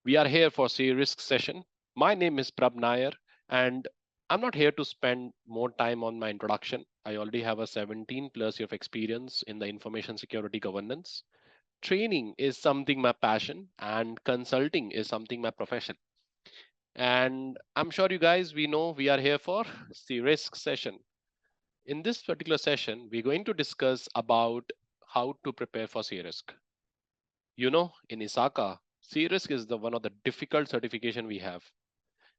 We are here for C-Risk session. My name is Prab Nair, and I'm not here to spend more time on my introduction. I already have a 17 plus year of experience in the information security governance. Training is something my passion, and consulting is something my profession. And I'm sure you guys, we know we are here for C-Risk session. In this particular session, we're going to discuss about how to prepare for C-Risk. In ISACA, C-Risk is the one of the difficult certification we have.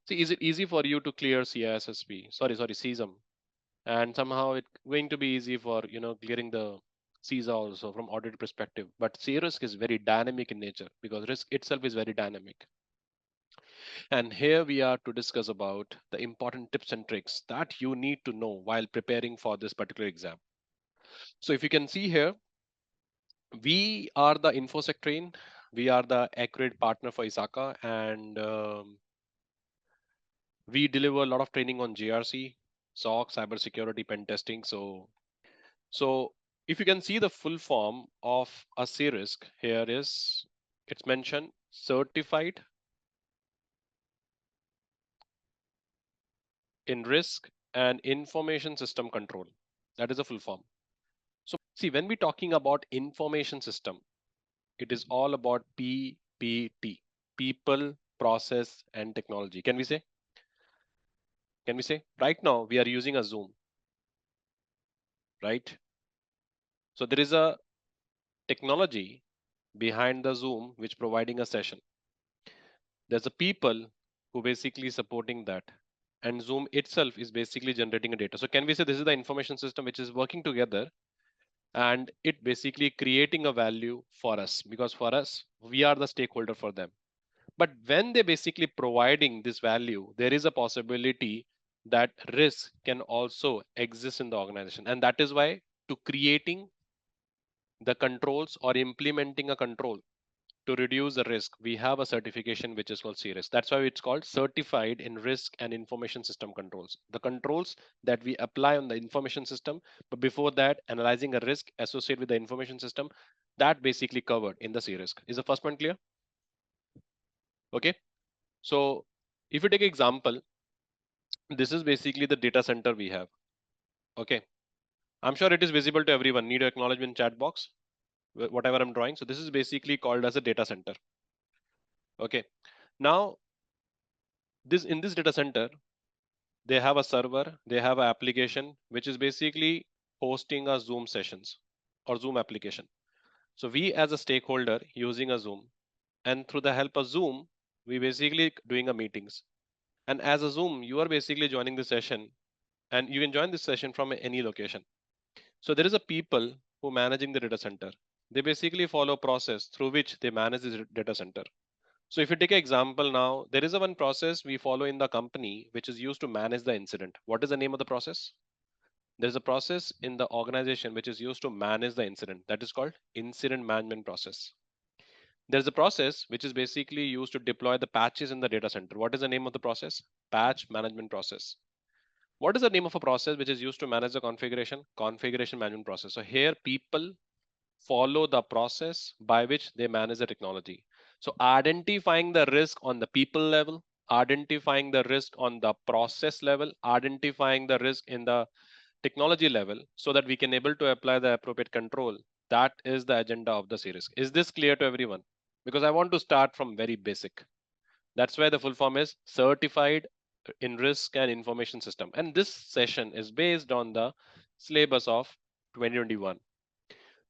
See, is it easy for you to clear CISSP? Sorry, CISM, and somehow it's going to be easy for clearing the CISA also from audit perspective. But C-Risk is very dynamic in nature because risk itself is very dynamic. And here we are to discuss about the important tips and tricks that you need to know while preparing for this particular exam. So if you can see here, we are the InfoSec train. We are the accurate partner for ISACA, and we deliver a lot of training on GRC, SOC, cybersecurity, pen testing. So if you can see the full form of a C-Risk, here is it's mentioned certified in risk and information system control. That is a full form. So see, when we're talking about information system, it is all about PPT, people, process, and technology. Can we say? Can we say? Right now, we are using a Zoom, right? So there is a technology behind the Zoom which providing a session. There's a people who basically supporting that. And Zoom itself is basically generating a data. So can we say this is the information system which is working together and it basically creating a value for us because for us, we are the stakeholder for them. But when they basically providing this value, there is a possibility that risk can also exist in the organization. And that is why to creating the controls or implementing a control to reduce the risk, we have a certification which is called CRISC. That's why it's called Certified in Risk and Information System Controls. The controls that we apply on the information system, but before that, analyzing a risk associated with the information system, that basically covered in the CRISC. Is the first one clear? Okay. So if you take example, this is basically the data center we have. Okay. I'm sure it is visible to everyone. Need to acknowledge in chat box, whatever I'm drawing. So this is basically called as a data center. Okay. Now, in this data center, they have a server, they have an application which is basically hosting a Zoom sessions or Zoom application. So we as a stakeholder using a Zoom and through the help of Zoom, we basically doing a meetings. And as a Zoom, you are basically joining the session and you can join this session from any location. So there is a people who managing the data center. They basically follow process through which they manage this data center. So if you take an example now, there is a one process we follow in the company which is used to manage the incident. What is the name of the process? There's a process in the organization which is used to manage the incident. That is called incident management process. There's a process which is basically used to deploy the patches in the data center. What is the name of the process? Patch management process. What is the name of a process which is used to manage the configuration? Configuration management process. So here people follow the process by which they manage the technology. So identifying the risk on the people level, identifying the risk on the process level, identifying the risk in the technology level so that we can able to apply the appropriate control. That is the agenda of the series. Is this clear to everyone? Because I want to start from very basic. That's why the full form is certified in risk and information system. And this session is based on the syllabus of 2021.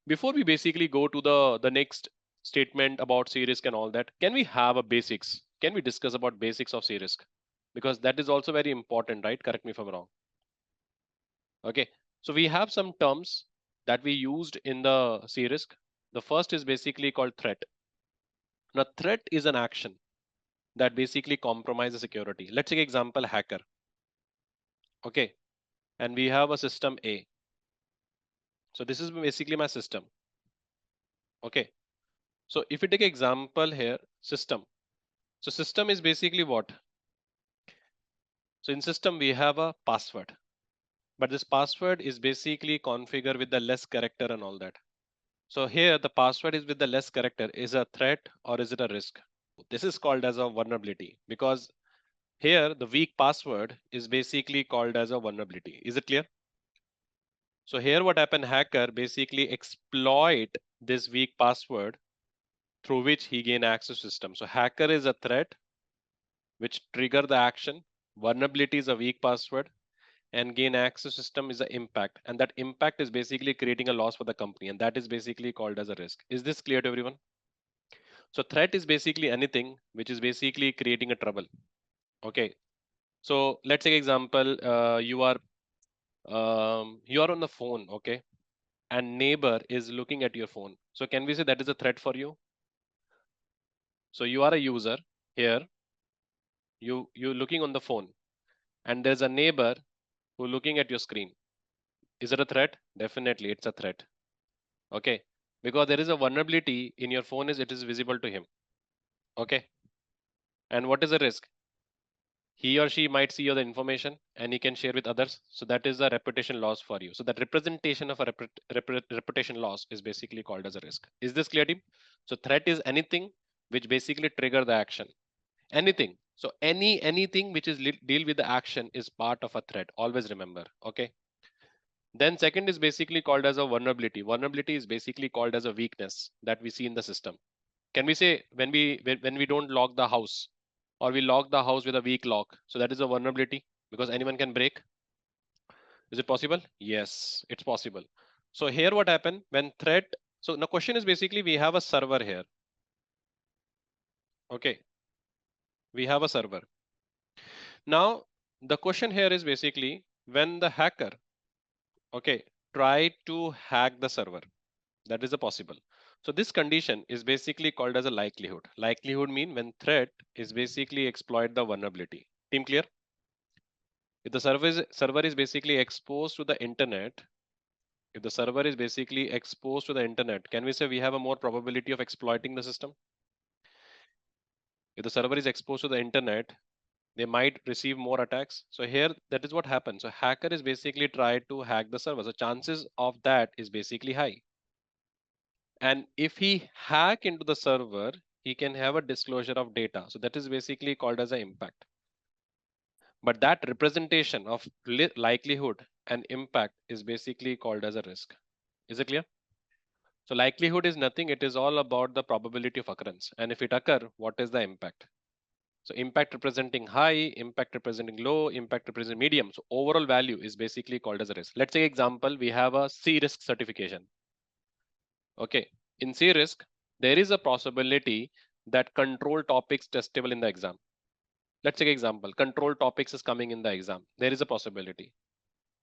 Before we basically go to the next statement about C-Risk and all that, can we have a basics? Can we discuss about basics of C-Risk? Because that is also very important, right? Correct me if I'm wrong. Okay, so we have some terms that we used in the C-Risk. The first is basically called threat. Now, threat is an action that basically compromises security. Let's take example hacker. Okay, and we have a system A. So this is basically my system. Okay, so if you take example here, system. So system is basically what? So in system, we have a password, but this password is basically configured with the less character and all that. So here the password is with the less character. Is a threat or is it a risk? This is called as a vulnerability because here the weak password is basically called as a vulnerability. Is it clear? So here what happened, hacker basically exploit this weak password through which he gain access to system. So hacker is a threat which trigger the action, vulnerability is a weak password, and gain access system is the impact. And that impact is basically creating a loss for the company, and that is basically called as a risk. Is this clear to everyone? So threat is basically anything which is basically creating a trouble. Okay. So let's take example, you are on the phone, okay, and neighbor is looking at your phone. So can we say that is a threat for you? So you are a user here, you looking on the phone, and there's a neighbor who looking at your screen. Is it a threat? Definitely, it's a threat. Okay, because there is a vulnerability in your phone, is it is visible to him. Okay, and what is the risk? He or she might see the information and he can share with others. So that is a reputation loss for you. So that representation of a reputation loss is basically called as a risk. Is this clear, team? So threat is anything which basically trigger the action. Anything. So anything which is deal with the action is part of a threat. Always remember. Okay. Then second is basically called as a vulnerability. Vulnerability is basically called as a weakness that we see in the system. Can we say when we don't lock the house, or we lock the house with a weak lock, so that is a vulnerability because anyone can break? Is it possible? Yes, it's possible. So here what happened when threat, so the question is basically we have a server here. Okay, we have a server. Now the question here is basically when the hacker, okay, try to hack the server, that is a possible. So this condition is basically called as a likelihood. Likelihood mean when threat is basically exploit the vulnerability. Team clear? If the server is basically exposed to the internet, if the server is basically exposed to the internet, can we say we have a more probability of exploiting the system? If the server is exposed to the internet, they might receive more attacks. So here that is what happens. So hacker is basically tried to hack the server. So chances of that is basically high. And if he hack into the server, he can have a disclosure of data. So that is basically called as an impact. But that representation of likelihood and impact is basically called as a risk. Is it clear? So likelihood is nothing. It is all about the probability of occurrence. And if it occur, what is the impact? So impact representing high, impact representing low, impact representing medium. So overall value is basically called as a risk. Let's say example, we have a C risk certification. Okay, in C risk, there is a possibility that control topics testable in the exam. Let's take example, control topics is coming in the exam. There is a possibility.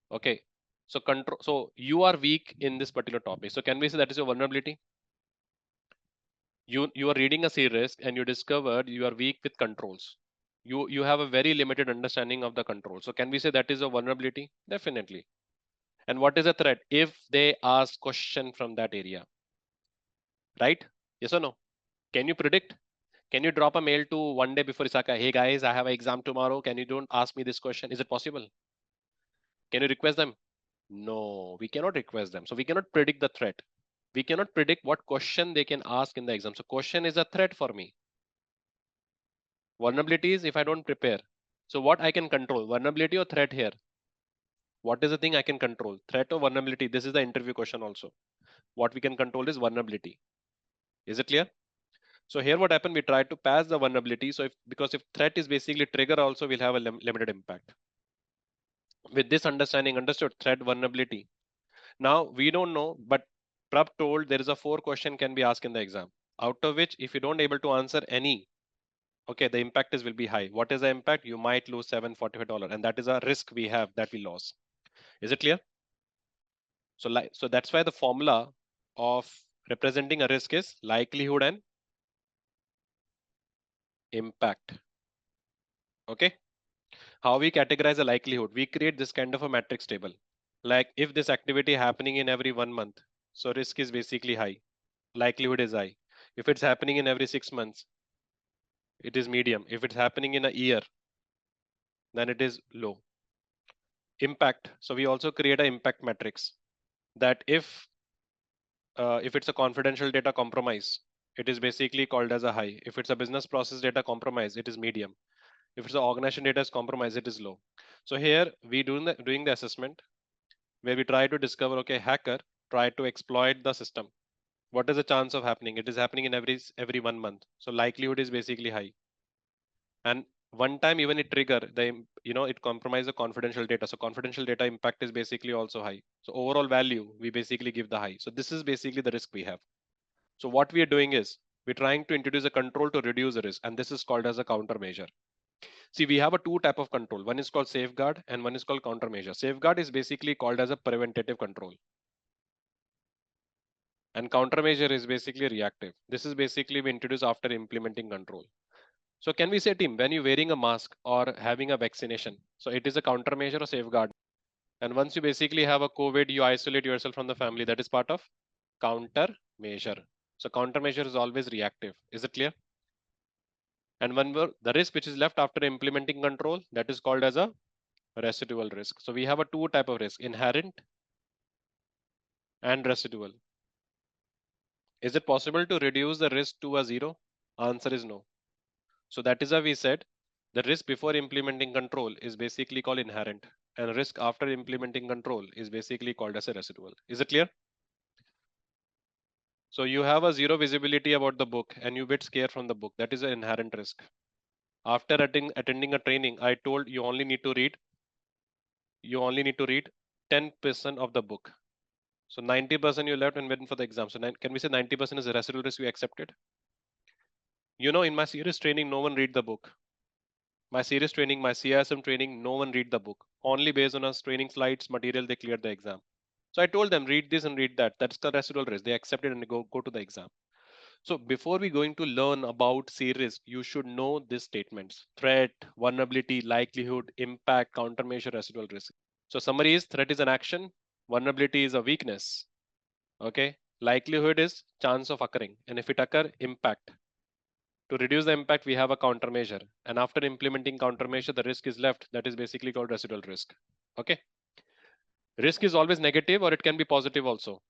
Okay, so control. So you are weak in this particular topic. So can we say that is your vulnerability? You are reading a C risk and you discovered you are weak with controls. You have a very limited understanding of the control. So can we say that is a vulnerability? Definitely. And what is a threat? If they ask question from that area, right? Yes or no? Can you predict? Can you drop a mail to one day before ISACA? Hey guys, I have an exam tomorrow. Can you don't ask me this question? Is it possible? Can you request them? No, we cannot request them. So we cannot predict the threat. We cannot predict what question they can ask in the exam. So question is a threat for me. Vulnerability is if I don't prepare. So what I can control? Vulnerability or threat here? What is the thing I can control? Threat or vulnerability? This is the interview question also. What we can control is vulnerability. Is it clear? So here what happened, we try to pass the vulnerability. So because if threat is basically trigger also, we'll have a limited impact. With this understanding, understood threat vulnerability. Now we don't know, but Prab told there is a 4 question can be asked in the exam. Out of which, if you don't able to answer any, okay, the impact is will be high. What is the impact? You might lose $745, and that is a risk we have that we lost. Is it clear? So that's why the formula of representing a risk is likelihood and impact. Okay. How we categorize a likelihood? We create this kind of a matrix table. Like if this activity happening in every 1 month, so risk is basically high. Likelihood is high. If it's happening in every 6 months, it is medium. If it's happening in a year, then it is low. Impact. So we also create an impact matrix that if it's a confidential data compromise, it is basically called as a high. If it's a business process data compromise, it is medium. If it's an organization data is compromised, it is low. So here we doing the assessment where we try to discover, okay, hacker tried to exploit the system. What is the chance of happening? It is happening in every 1 month. So likelihood is basically high. And one time even it trigger it compromise the confidential data. So confidential data impact is basically also high. So overall value we basically give the high. So this is basically the risk we have. So what we are doing is we're trying to introduce a control to reduce the risk, and this is called as a countermeasure. See, we have a two type of control. One is called safeguard and one is called countermeasure. Safeguard is basically called as a preventative control. And countermeasure is basically reactive. This is basically we introduce after implementing control. So can we say, team, when you're wearing a mask or having a vaccination, so it is a countermeasure or safeguard. And once you basically have a COVID, you isolate yourself from the family. That is part of countermeasure. So countermeasure is always reactive. Is it clear? And the risk which is left after implementing control, that is called as a residual risk. So we have a two type of risk, inherent and residual. Is it possible to reduce the risk to a zero? Answer is no. So that is why we said the risk before implementing control is basically called inherent, and risk after implementing control is basically called as a residual. Is it clear? So you have a zero visibility about the book and you get scared from the book. That is an inherent risk. After attending a training, I told you only need to read 10% of the book. So 90% you left and went for the exam. So can we say 90% is a residual risk you accepted? In my serious training, no one read the book. My serious training, my CISM training, no one read the book. Only based on us training slides, material, they cleared the exam. So I told them, read this and read that. That's the residual risk. They accepted and go to the exam. So before we going to learn about C risk, you should know these statements: threat, vulnerability, likelihood, impact, countermeasure, residual risk. So summary is threat is an action, vulnerability is a weakness. Okay. Likelihood is chance of occurring. And if it occur, impact. To reduce the impact, we have a countermeasure. And after implementing countermeasure, the risk is left. That is basically called residual risk. Okay. Risk is always negative or it can be positive also.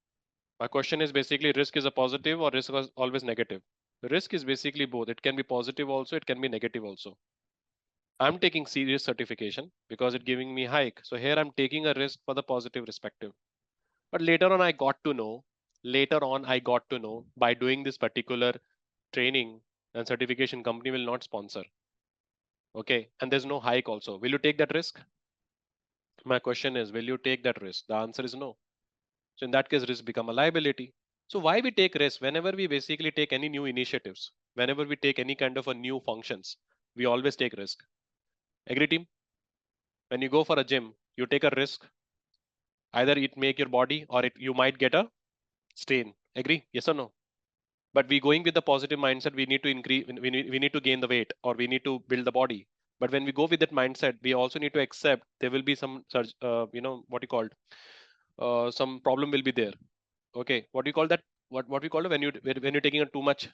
My question is basically risk is a positive or risk is always negative? Risk is basically both. It can be positive also, it can be negative also. I'm taking serious certification because it's giving me hike. So here I'm taking a risk for the positive perspective. But later on I got to know by doing this particular training and certification company will not sponsor. Okay. And there's no hike also. Will you take that risk? My question is, will you take that risk? The answer is no. So in that case, risk become a liability. So why we take risk? Whenever we basically take any new initiatives, whenever we take any kind of a new functions, we always take risk. Agree, team? When you go for a gym, you take a risk. Either it make your body or you might get a strain. Agree? Yes or no? But we going with the positive mindset. We need to increase. We need to gain the weight or we need to build the body. But when we go with that mindset, we also need to accept there will be some, what you called, some problem will be there. Okay, what do you call that? What we call it when you're taking a too much,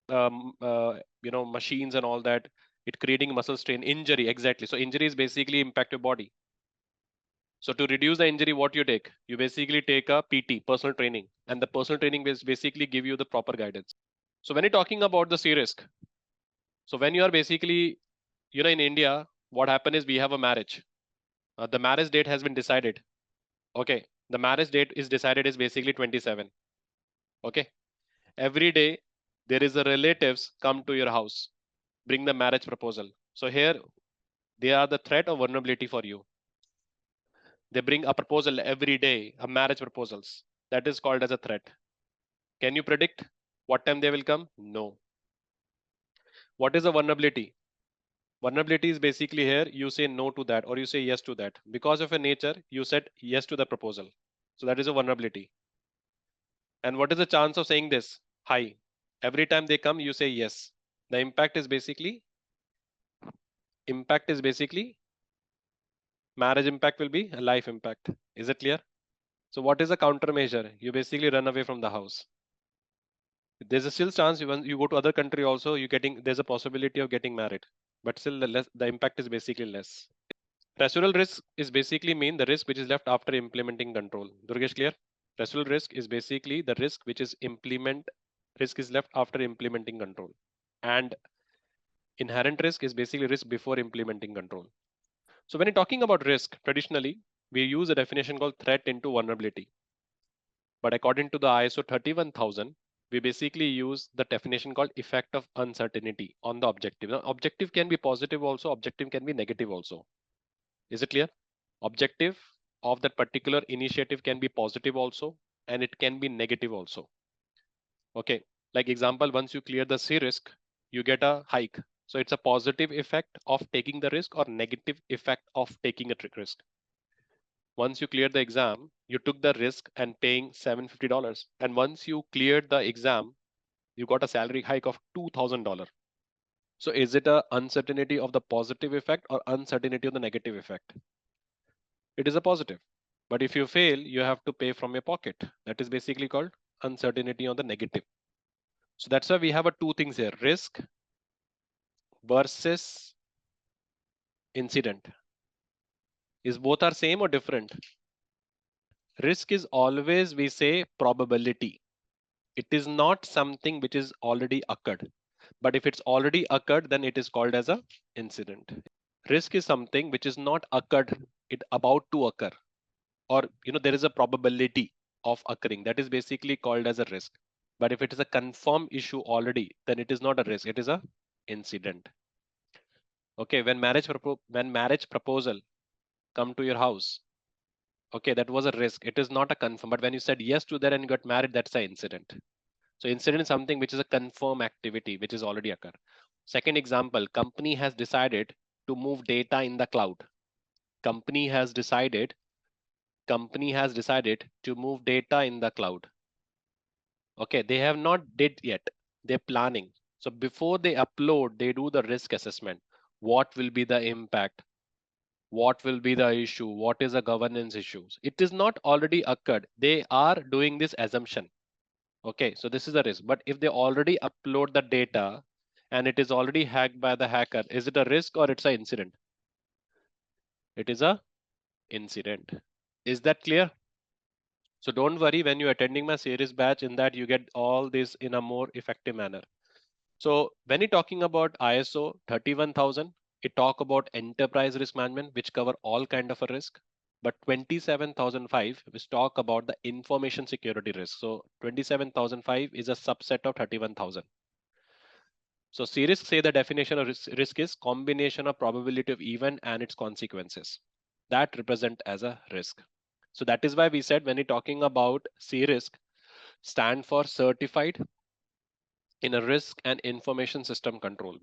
machines and all that, it creating muscle strain, injury. Exactly. So injury is basically impact your body. So to reduce the injury, what you take? You basically take a PT, personal training, and the personal training will basically give you the proper guidance. So when you're talking about the C risk, so when you are basically, in India, what happened is we have a marriage. The marriage date has been decided. Okay, the marriage date is decided is basically 27. Okay, every day there is a relatives come to your house, bring the marriage proposal. So here they are the threat or vulnerability for you. They bring a proposal every day, a marriage proposals. That is called as a threat. Can you predict what time they will come? No. What is a vulnerability? Vulnerability is basically here you say no to that or you say yes to that. Because of a nature, you said yes to the proposal. So that is a vulnerability. And what is the chance of saying this? High. Every time they come, you say yes. The impact is basically marriage impact will be a life impact. Is it clear? So what is a countermeasure? You basically run away from the house. There's a still chance when you go to other country also there's a possibility of getting married, but still the impact is basically less. Residual risk is basically mean the risk which is left after implementing control. Durgesh, clear? Residual risk is basically the risk which is Risk is left after implementing control. And inherent risk is basically risk before implementing control. So when you're talking about risk, traditionally, we use a definition called threat into vulnerability. But according to the ISO 31000, we basically use the definition called effect of uncertainty on the objective. Now, objective can be positive also, objective can be negative also. Is it clear? Objective of that particular initiative can be positive also, and it can be negative also. Okay, like example, once you clear the C risk, you get a hike. So it's a positive effect of taking the risk or negative effect of taking a risk. Once you cleared the exam, you took the risk and paying $750. And once you cleared the exam, you got a salary hike of $2,000. So is it a uncertainty of the positive effect or uncertainty of the negative effect? It is a positive. But if you fail, you have to pay from your pocket. That is basically called uncertainty on the negative. So that's why we have a two things here: risk versus incident. Is both are same or different? Risk is always, we say, probability. It is not something which is already occurred. But if it's already occurred, then it is called as a incident. Risk is something which is not occurred, it about to occur, or there is a probability of occurring. That is basically called as a risk. But if it is a confirmed issue already, then it is not a risk, it is a incident. Okay, when marriage proposal come to your house, okay, that was a risk. It is not a confirm. But when you said yes to that and you got married, that's an incident. So incident is something which is a confirmed activity which is already occurred. Second example, company has decided to move data in the cloud. Company has decided to move data in the cloud. Okay, they have not did yet. They're planning. So before they upload, they do the risk assessment. What will be the impact? What will be the issue? What is the governance issues? It is not already occurred. They are doing this assumption. Okay, so this is a risk. But if they already upload the data and it is already hacked by the hacker, is it a risk or it's an incident? It is a incident. Is that clear? So don't worry when you're attending my series batch, in that you get all this in a more effective manner. So when you're talking about ISO 31000, it talk about enterprise risk management, which cover all kind of a risk. But 27005, which talk about the information security risk. So 27005 is a subset of 31000. So C-risk say the definition of risk is combination of probability of event and its consequences that represent as a risk. So that is why we said when you're talking about C-risk, stand for certified in a risk and information system control.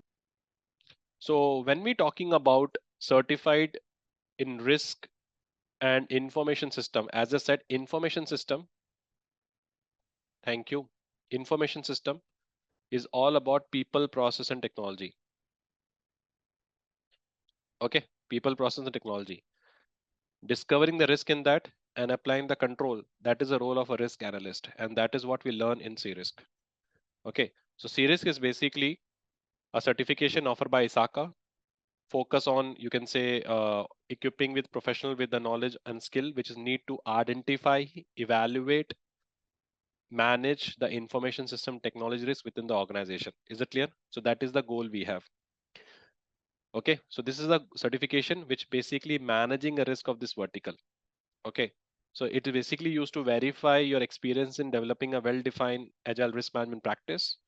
So when we talking about certified in risk and information system, as I said, information system, thank you. Information system is all about people, process, and technology. Okay, people, process, and technology. Discovering the risk in that and applying the control, that is the role of a risk analyst, and that is what we learn in C-risk. Okay, so C-risk is basically a certification offered by ISACA, focus on, you can say, equipping with professional with the knowledge and skill which is need to identify, evaluate, manage the information system technology risk within the organization. Is it clear? So that is the goal we have. Okay, so this is a certification which basically managing a risk of this vertical. Okay, so it is basically used to verify your experience in developing a well-defined agile risk management practice.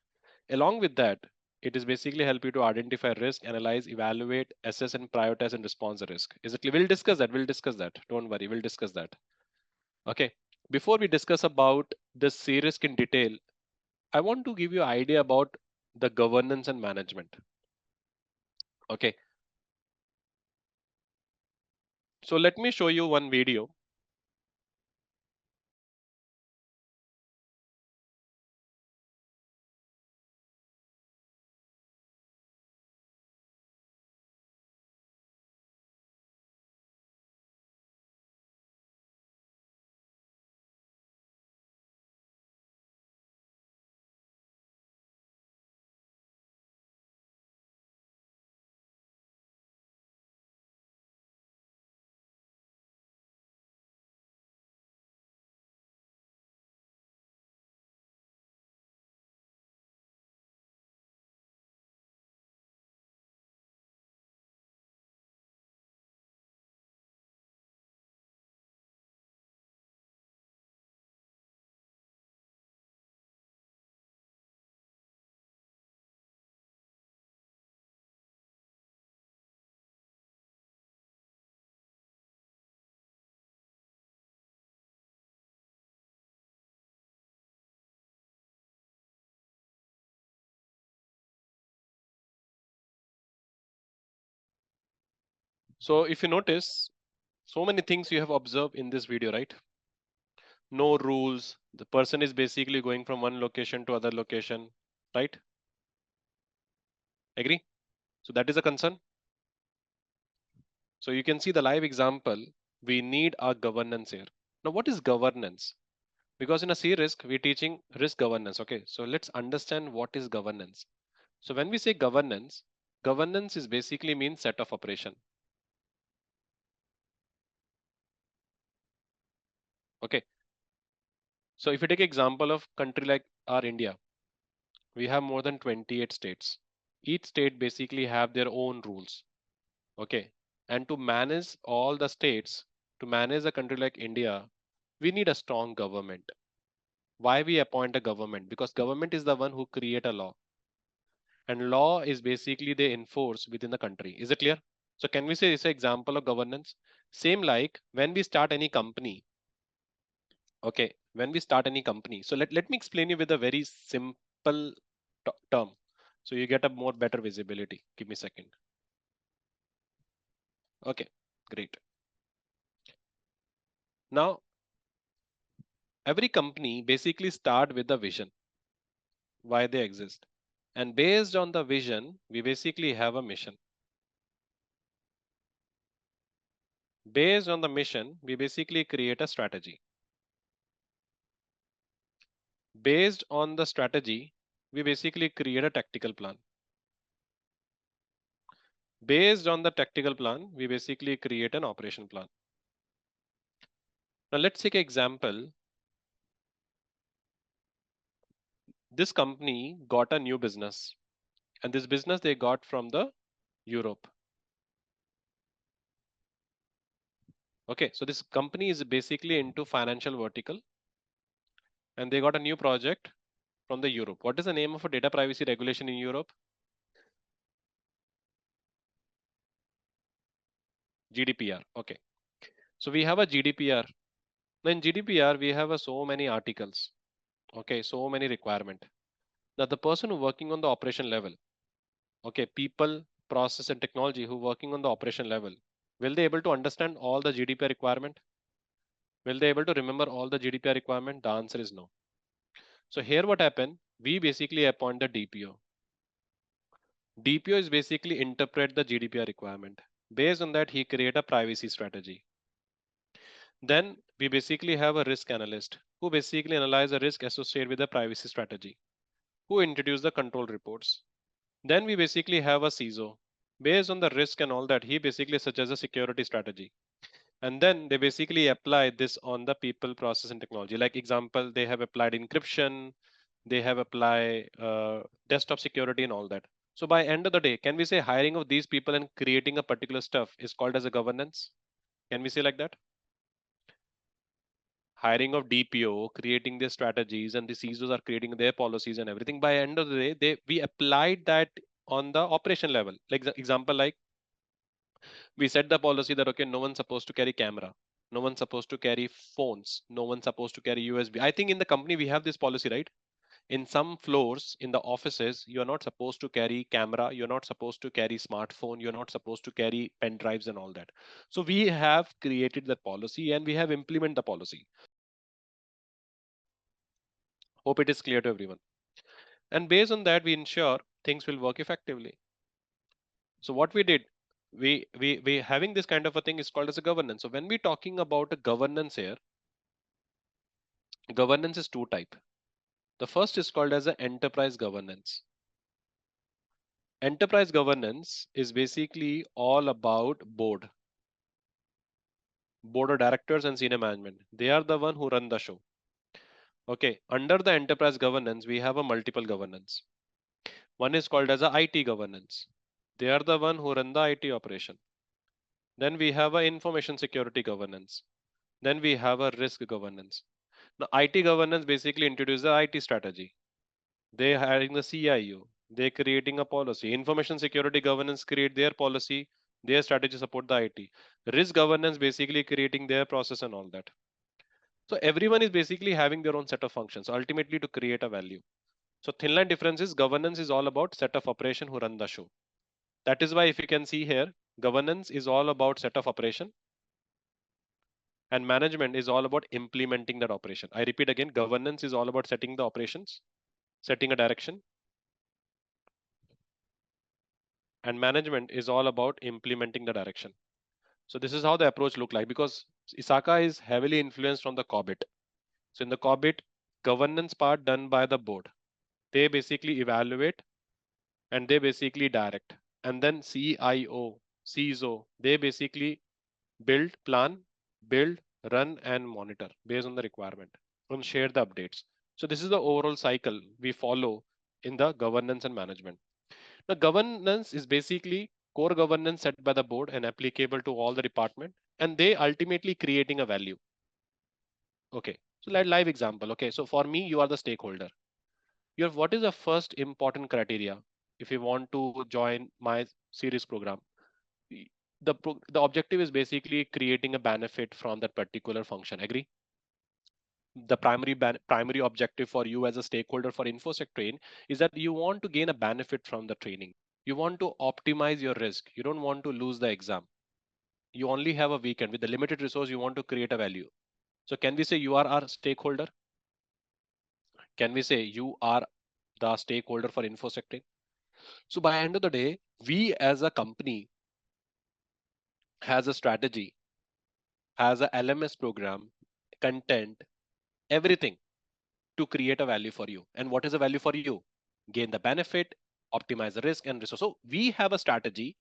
Along with that, it is basically help you to identify risk, analyze, evaluate, assess, and prioritize and respond to risk. Is it clear? We'll discuss that. We'll discuss that. Don't worry. We'll discuss that. Okay. Before we discuss about the C risk in detail, I want to give you an idea about the governance and management. Okay. So let me show you one video. So if you notice, so many things you have observed in this video, right? No rules. The person is basically going from one location to other location, right? Agree? So that is a concern. So you can see the live example. We need a governance here. Now, what is governance? Because in a C risk, we're teaching risk governance. Okay, so let's understand what is governance. So when we say governance, governance is basically means set of operation. Okay, so if you take example of country like our India, we have more than 28 states. Each state basically have their own rules. Okay, and to manage all the states, to manage a country like India, we need a strong government. Why we appoint a government? Because government is the one who create a law, and law is basically they enforce within the country. Is it clear? So can we say it's an example of governance? Same like when we start any company. Okay, when we start any company. So let me explain you with a very simple term. So you get a more better visibility. Give me a second. Okay, great. Now every company basically start with the vision, why they exist. And based on the vision, we basically have a mission. Based on the mission, we basically create a strategy. Based on the strategy, we basically create a tactical plan. Based on the tactical plan, we basically create an operation plan. Now let's take an example. This company got a new business, and this business they got from the Europe. Okay, so this company is basically into financial vertical, and they got a new project from the Europe. What is the name of a data privacy regulation in Europe? GDPR. Okay, so we have a GDPR. Now in GDPR, we have so many articles. Okay, so many requirement. Now the person who working on the operation level, okay, people, process, and technology who working on the operation level, will they able to understand all the GDPR requirement? Will they able to remember all the GDPR requirement? The answer is no. So here what happened? We basically appoint the DPO. DPO is basically interpret the GDPR requirement. Based on that, he create a privacy strategy. Then we basically have a risk analyst who basically analyze the risk associated with the privacy strategy, who introduce the control reports. Then we basically have a CISO. Based on the risk and all that, he basically suggests a security strategy. And then they basically apply this on the people, process, and technology. Like example, they have applied encryption, they have applied desktop security and all that. So by end of the day, can we say hiring of these people and creating a particular stuff is called as a governance? Can we say like that? Hiring of DPO, creating their strategies, and the CISOs are creating their policies and everything. By end of the day, we applied that on the operation level. Like the example, like we set the policy that okay, no one's supposed to carry camera, no one's supposed to carry phones, no one's supposed to carry USB. I think in the company we have this policy, right? In some floors in the offices, you're not supposed to carry camera, you're not supposed to carry smartphone, you're not supposed to carry pen drives and all that. So we have created that policy and we have implemented the policy. Hope it is clear to everyone. And based on that, we ensure things will work effectively. So what we did, we having this kind of a thing is called as a governance. So when we're talking about a governance here, governance is two type. The first is called as a enterprise governance. Enterprise governance is basically all about board of directors and senior management. They are the one who run the show. Okay, under the enterprise governance, we have a multiple governance. One is called as a IT governance. They are the one who run the IT operation. Then we have a information security governance. Then we have a risk governance. Now, IT governance basically introduces the IT strategy. They hiring the CIO. They're creating a policy. Information security governance create their policy, their strategy support the IT. Risk governance basically creating their process and all that. So everyone is basically having their own set of functions ultimately to create a value. So thin line difference is governance is all about set of operation who run the show. That is why if you can see here, Governance is all about set of operation, and management is all about implementing that operation. I repeat again, governance is all about setting the operations, setting a direction, and management is all about implementing the direction. So this is how the approach look like, because ISACA is heavily influenced from the COBIT. So in the COBIT, governance part done by the board. They basically evaluate and they basically direct. And then CIO, CISO, they basically build, plan, build, run, and monitor based on the requirement and share the updates. So this is the overall cycle we follow in the governance and management. The governance is basically core governance set by the board and applicable to all the department, and they ultimately creating a value. Okay, so like live example. Okay, so for me, you are the stakeholder. Your what is the first important criteria if you want to join my series program? Y- the objective is basically creating a benefit from that particular function. Agree? The primary objective for you as a stakeholder for infosec train is that you want to gain a benefit from the training. You want to optimize your risk. You don't want to lose the exam. You only have a weekend with the limited resource. You want to create a value. So can we say you are our stakeholder? Can we say you are the stakeholder for infosec train? So by end of the day, we as a company has a strategy, has a LMS program, content, everything to create a value for you. And what is the value for you? Gain the benefit, optimize the risk and resource. So we have a strategy,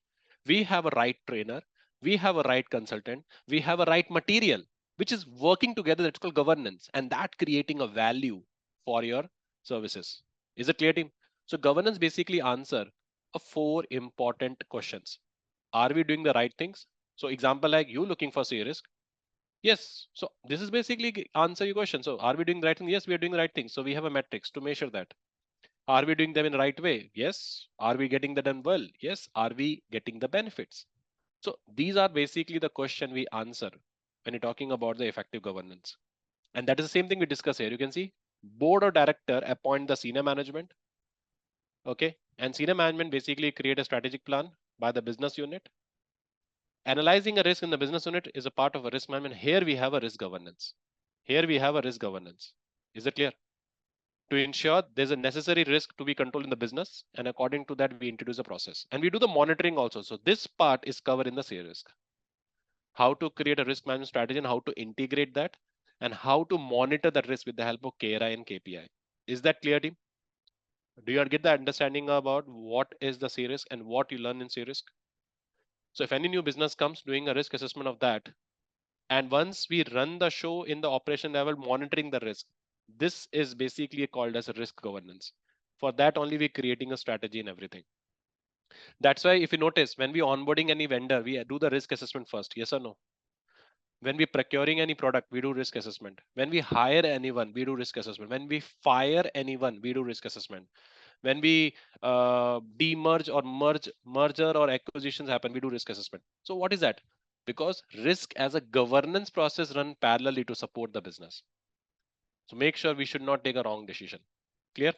we have a right trainer, we have a right consultant, we have a right material, which is working together. That's called governance, and that creating a value for your services. Is it clear, team? So governance basically answer a four important questions. Are we doing the right things? So example like you looking for C risk. Yes. So this is basically answer your question. So are we doing the right thing? Yes, we are doing the right thing. So we have a metrics to measure that. Are we doing them in the right way? Yes. Are we getting that done well? Yes. Are we getting the benefits? So these are basically the question we answer when you're talking about the effective governance. And that is the same thing we discuss here. You can see board or director appoint the senior management. Okay. And senior management basically create a strategic plan by the business unit. Analyzing a risk in the business unit is a part of a risk management. Here we have a risk governance. Here we have a risk governance. Is it clear? To ensure there's a necessary risk to be controlled in the business, and according to that, we introduce a process. And we do the monitoring also. So this part is covered in the C risk. How to create a risk management strategy and how to integrate that, and how to monitor that risk with the help of KRI and KPI. Is that clear, team? Do you get the understanding about what is the C risk and what you learn in C risk? So if any new business comes, doing a risk assessment of that. And once we run the show in the operation level, monitoring the risk, this is basically called as a risk governance. For that only we're creating a strategy and everything. That's why if you notice, when we onboarding any vendor, we do the risk assessment first. Yes or no? When we procuring any product, we do risk assessment. When we hire anyone, we do risk assessment. When we fire anyone, we do risk assessment. When we demerge or merger or acquisitions happen, we do risk assessment. So what is that? Because risk as a governance process run parallelly to support the business. So make sure we should not take a wrong decision. Clear?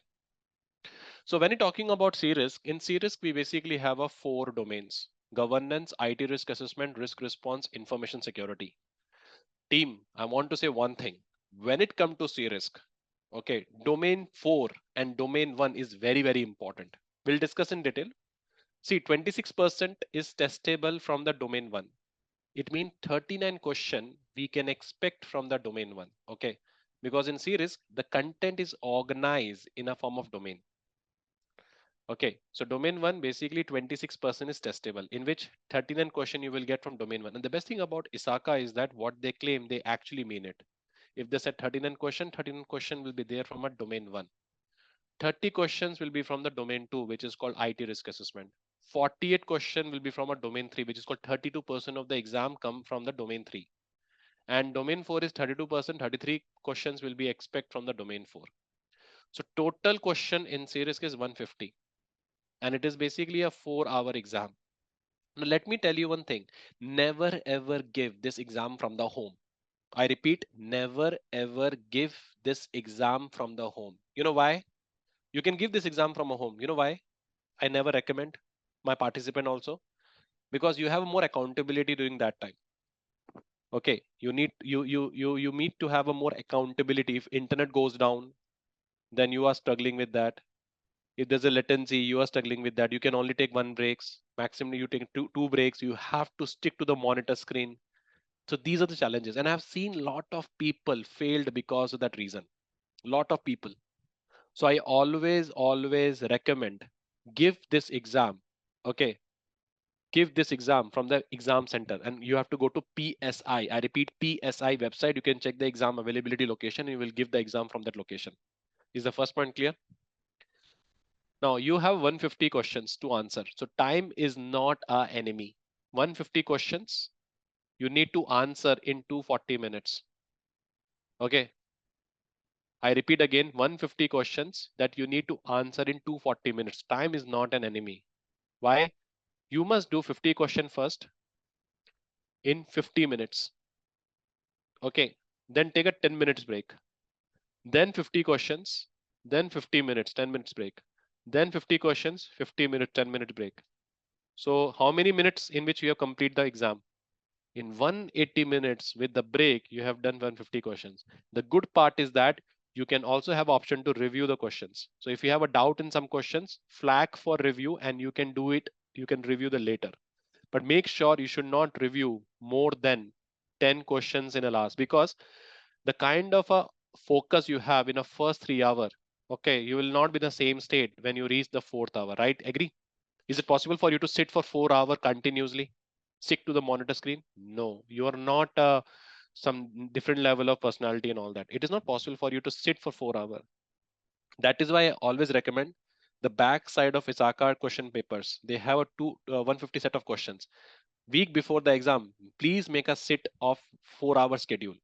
So when you're talking about C-risk, in C-risk, we basically have a four domains: governance, IT risk assessment, risk response, information security. Team, I want to say one thing. When it comes to C-risk, okay, domain 4 and domain 1 is very, very important. We'll discuss in detail. See, 26% is testable from the domain 1. It means 39 question we can expect from the domain 1. Okay, because in C-risk, the content is organized in a form of domain. Okay, so domain 1 basically 26% is testable, in which 39 question you will get from domain 1. And the best thing about ISACA is that what they claim, they actually mean it. If they said 39 question will be there from a domain 1. 30 questions will be from the domain 2, which is called IT risk assessment. 48 question will be from a domain 3, which is called 32% of the exam come from the domain 3. And domain 4 is 32%, 33 questions will be expect from the domain 4. So total question in C-risk is 150. And it is basically a 4-hour exam. Now let me tell you one thing. Never ever give this exam from the home. I repeat, never ever give this exam from the home. You know why? You can give this exam from a home. You know why? I never recommend my participant also. because you have more accountability during that time. Okay, you need to have a more accountability. If internet goes down, then you are struggling with that. If there's a latency, you are struggling with that. You can only take one breaks, maximum you take two breaks. You have to stick to the monitor screen. So these are the challenges, and I've seen a lot of people failed because of that reason. Lot of people. So I always recommend, give this exam. Okay, give this exam from the exam center, and you have to go to PSI. I repeat, PSI website. You can check the exam availability location, and you will give the exam from that location. Is the first point clear? Now you have 150 questions to answer. So time is not a enemy. 150 questions you need to answer in 240 minutes. Okay. I repeat again, 150 questions that you need to answer in 240 minutes. Time is not an enemy. Why? You must do 50 questions first in 50 minutes. Okay. Then take a 10 minutes break. Then 50 questions. Then 50 minutes, 10 minutes break. Then 50 questions, 50 minutes, 10 minute break. So how many minutes in which you have complete the exam? In 180 minutes with the break, you have done 150 questions. The good part is that you can also have option to review the questions. So if you have a doubt in some questions, flag for review and you can do it. You can review the later. But make sure you should not review more than 10 questions in a last, because the kind of a focus you have in a first 3 hour, okay, you will not be the same state when you reach the fourth hour, right? Agree? Is it possible for you to sit for 4 hours continuously, stick to the monitor screen? No, you are not some different level of personality and all that. It is not possible for you to sit for 4 hours. That is why I always recommend the back side of ISACA question papers. They have a 150 set of questions. Week before the exam, please make a sit of 4 hour schedule,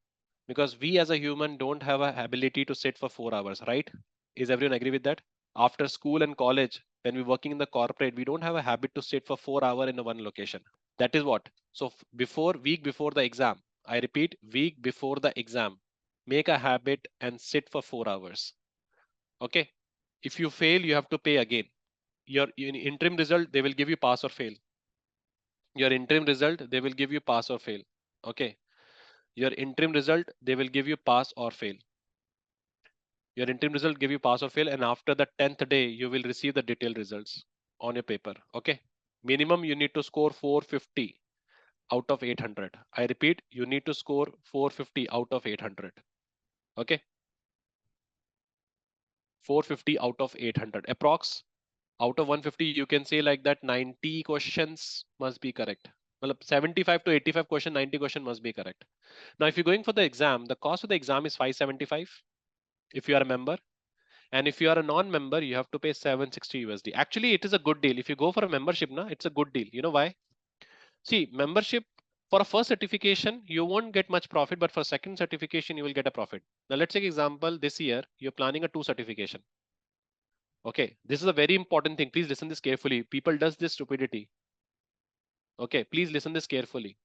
because we as a human don't have a ability to sit for 4 hours, right? Is everyone agree with that? After school and college, when we're working in the corporate, we don't have a habit to sit for 4 hours in one location. That is what. So before, week before the exam, I repeat, week before the exam, make a habit and sit for 4 hours. Okay. If you fail, you have to pay again. Your interim result, they will give you pass or fail. Your interim result, they will give you pass or fail. Okay. Your interim result, they will give you pass or fail. Your interim result give you pass or fail, and after the 10th day, you will receive the detailed results on your paper. Okay. Minimum you need to score 450 out of 800. I repeat, you need to score 450 out of 800. Okay. 450 out of 800. Approx out of 150, you can say like that 90 questions must be correct. Well, 75 to 85 question, 90 question must be correct. Now, if you're going for the exam, the cost of the exam is 575 if you are a member. And if you are a non-member, you have to pay 760 USD. Actually, it is a good deal. If you go for a membership, na, it's a good deal. You know why? See, membership for a first certification, you won't get much profit, but for second certification, you will get a profit. Now, let's take example. This year, you're planning a 2 certification. Okay, this is a very important thing. Please listen this carefully. People does this stupidity. Okay, please listen this carefully.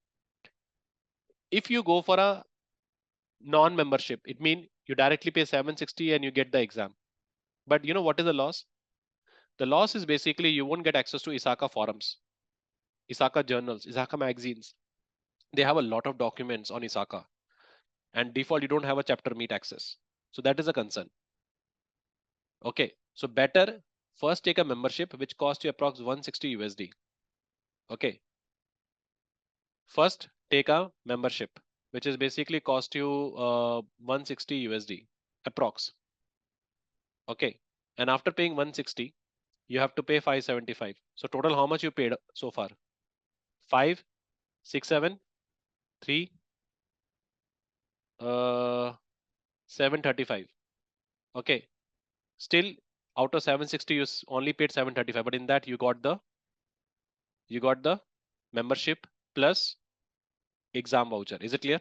If you go for a non-membership, it means you directly pay 760 and you get the exam. But you know what is the loss? The loss is basically you won't get access to ISACA forums, ISACA journals, ISACA magazines. They have a lot of documents on ISACA, and default you don't have a chapter meet access. So that is a concern. Okay, so better first take a membership which costs you approx 160 USD. Okay, first take a membership which is basically cost you 160 USD approx. Okay, and after paying 160, you have to pay 575. So total how much you paid so far? 5, 6, 7, 3, 735. Okay, still out of 760 you only paid 735, but in that you got the membership plus exam voucher. Is it clear?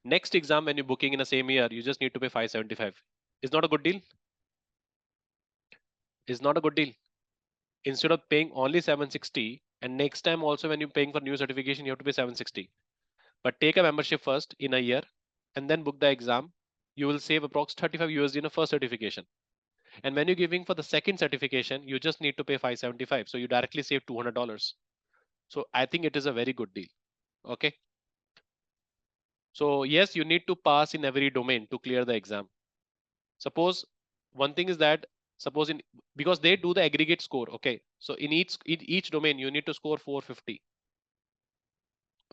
Next exam when you're booking in the same year, you just need to pay 575. Is not a good deal? Is not a good deal? Instead of paying only 760, and next time also when you're paying for new certification, you have to pay 760. But take a membership first in a year and then book the exam. You will save approx 35 USD in a first certification. And when you're giving for the second certification, you just need to pay 575. So you directly save $200. So I think it is a very good deal. Okay. So yes, you need to pass in every domain to clear the exam. Suppose one thing is that suppose in because they do the aggregate score. Okay. So in each domain you need to score 450.